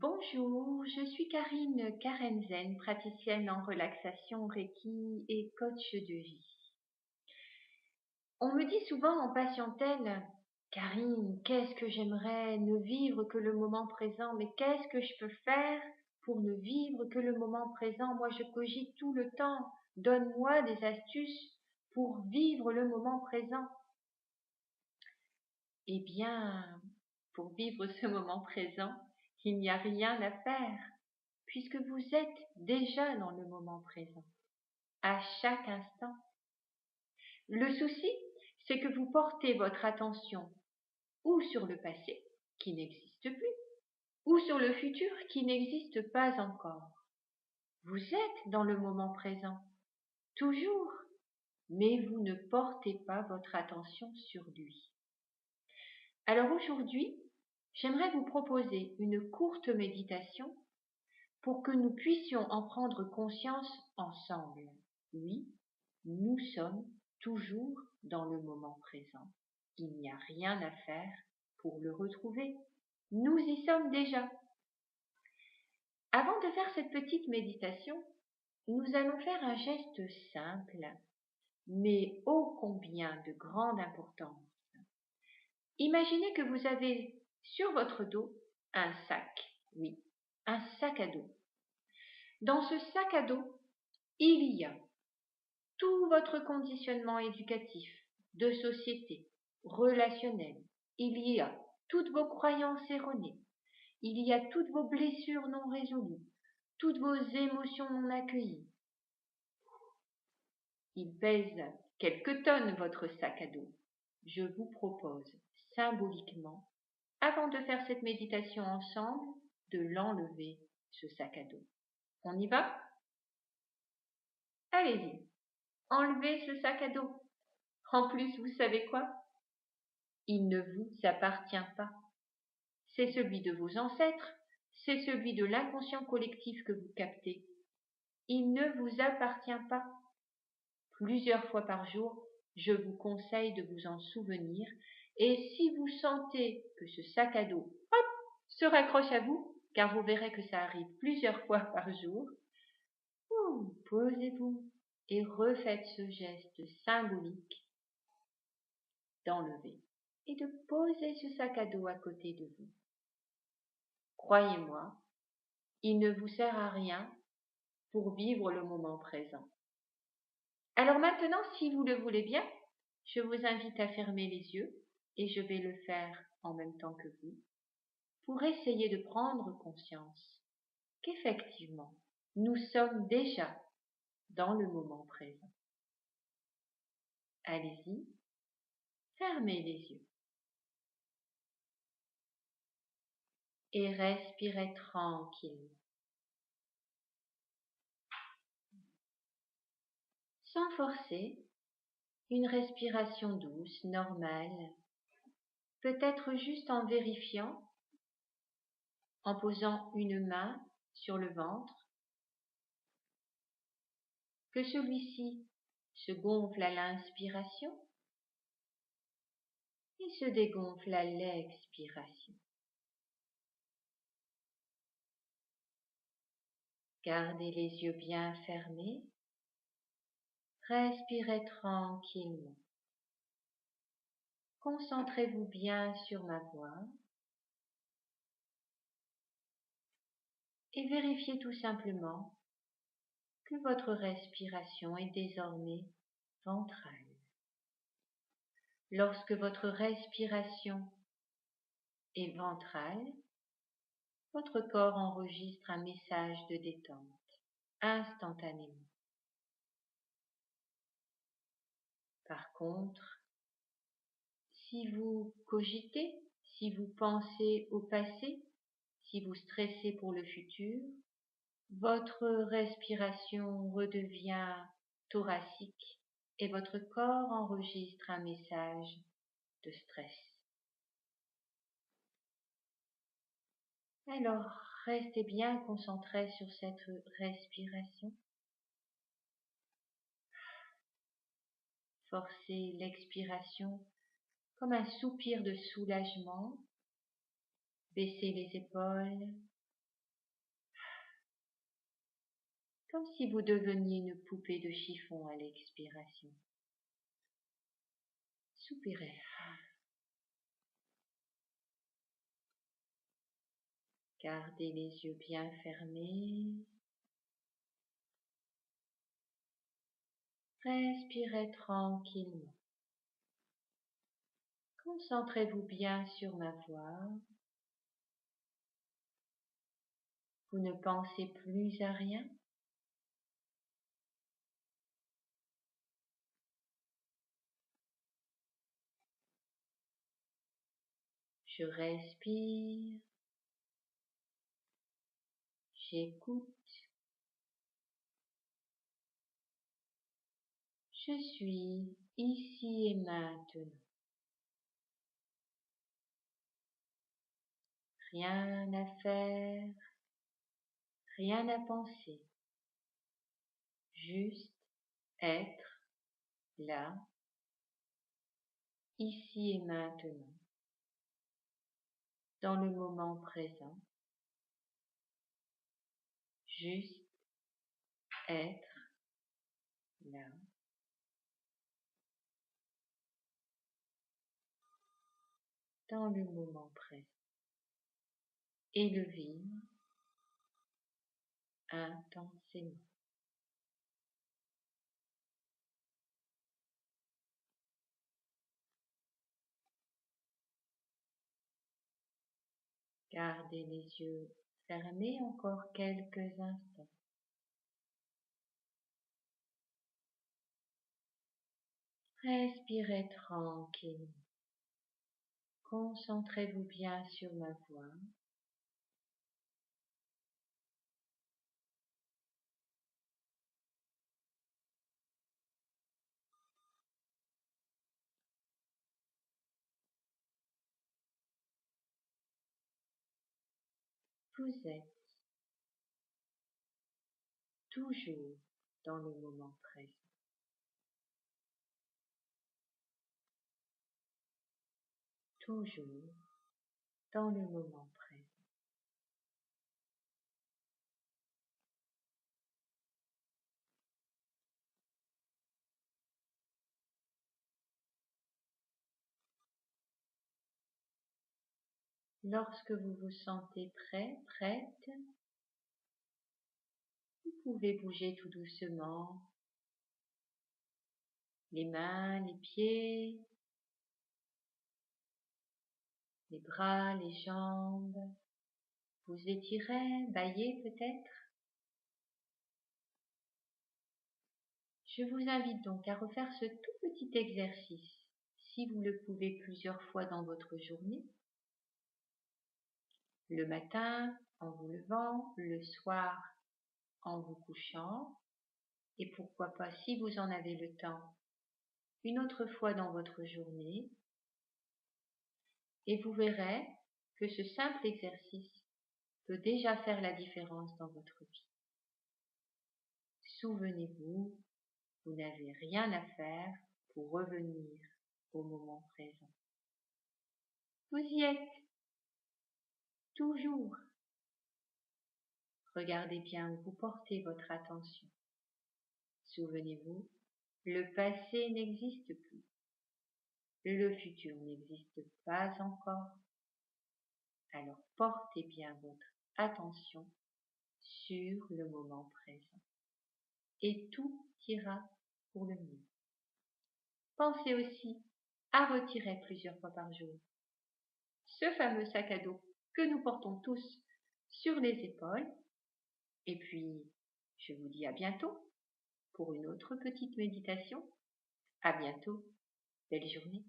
Bonjour, je suis Karine Karenzen, praticienne en relaxation Reiki et coach de vie. On me dit souvent en patientèle, Karine, qu'est-ce que j'aimerais ne vivre que le moment présent, mais qu'est-ce que je peux faire pour ne vivre que le moment présent? Moi, je cogite tout le temps. Donne-moi des astuces pour vivre le moment présent. Eh bien, pour vivre ce moment présent, il n'y a rien à faire, puisque vous êtes déjà dans le moment présent, à chaque instant. Le souci, c'est que vous portez votre attention ou sur le passé, qui n'existe plus, ou sur le futur, qui n'existe pas encore. Vous êtes dans le moment présent, toujours, mais vous ne portez pas votre attention sur lui. Alors aujourd'hui, j'aimerais vous proposer une courte méditation pour que nous puissions en prendre conscience ensemble. Oui, nous sommes toujours dans le moment présent. Il n'y a rien à faire pour le retrouver. Nous y sommes déjà. Avant de faire cette petite méditation, nous allons faire un geste simple, mais ô combien de grande importance. Imaginez que vous avez sur votre dos un sac, oui, un sac à dos. Dans ce sac à dos, il y a tout votre conditionnement éducatif, de société, relationnel. Il y a toutes vos croyances erronées. Il y a toutes vos blessures non résolues, toutes vos émotions non accueillies. Il pèse quelques tonnes votre sac à dos. Je vous propose symboliquement, avant de faire cette méditation ensemble, de l'enlever, ce sac à dos. On y va? Allez-y, enlevez ce sac à dos. En plus, vous savez quoi? Il ne vous appartient pas. C'est celui de vos ancêtres, c'est celui de l'inconscient collectif que vous captez. Il ne vous appartient pas. Plusieurs fois par jour, je vous conseille de vous en souvenir et si vous sentez que ce sac à dos, hop, se raccroche à vous, car vous verrez que ça arrive plusieurs fois par jour, posez-vous et refaites ce geste symbolique d'enlever et de poser ce sac à dos à côté de vous. Croyez-moi, il ne vous sert à rien pour vivre le moment présent. Alors maintenant, si vous le voulez bien, je vous invite à fermer les yeux et je vais le faire en même temps que vous pour essayer de prendre conscience qu'effectivement, nous sommes déjà dans le moment présent. Allez-y, fermez les yeux et respirez tranquillement. Sans forcer, une respiration douce, normale, peut-être juste en vérifiant, en posant une main sur le ventre, que celui-ci se gonfle à l'inspiration et se dégonfle à l'expiration. Gardez les yeux bien fermés, respirez tranquillement. Concentrez-vous bien sur ma voix et vérifiez tout simplement que votre respiration est désormais ventrale. Lorsque votre respiration est ventrale, votre corps enregistre un message de détente instantanément. Par contre, si vous cogitez, si vous pensez au passé, si vous stressez pour le futur, votre respiration redevient thoracique et votre corps enregistre un message de stress. Alors, restez bien concentré sur cette respiration. Forcez l'expiration comme un soupir de soulagement. Baissez les épaules, comme si vous deveniez une poupée de chiffon à l'expiration. Soupirez. Gardez les yeux bien fermés. Respirez tranquillement. Concentrez-vous bien sur ma voix. Vous ne pensez plus à rien. Je respire. J'écoute. Je suis ici et maintenant. Rien à faire, rien à penser. Juste être là, ici et maintenant, dans le moment présent. Juste être là. Dans le moment présent. Et le vivre intensément. Gardez les yeux fermés encore quelques instants. Respirez tranquillement. Concentrez-vous bien sur ma voix. Vous êtes toujours dans le moment présent. Toujours dans le moment présent. Lorsque vous vous sentez prêt, prête, vous pouvez bouger tout doucement les mains, les pieds, les bras, les jambes. Vous étirez, baillez peut-être. Je vous invite donc à refaire ce tout petit exercice, si vous le pouvez plusieurs fois dans votre journée. Le matin, en vous levant, le soir, en vous couchant, et pourquoi pas, si vous en avez le temps, une autre fois dans votre journée, et vous verrez que ce simple exercice peut déjà faire la différence dans votre vie. Souvenez-vous, vous n'avez rien à faire pour revenir au moment présent. Vous y êtes, toujours. Regardez bien où vous portez votre attention. Souvenez-vous, le passé n'existe plus. Le futur n'existe pas encore. Alors portez bien votre attention sur le moment présent. Et tout ira pour le mieux. Pensez aussi à retirer plusieurs fois par jour ce fameux sac à dos que nous portons tous sur les épaules. Et puis, je vous dis à bientôt pour une autre petite méditation. À bientôt. Belle journée.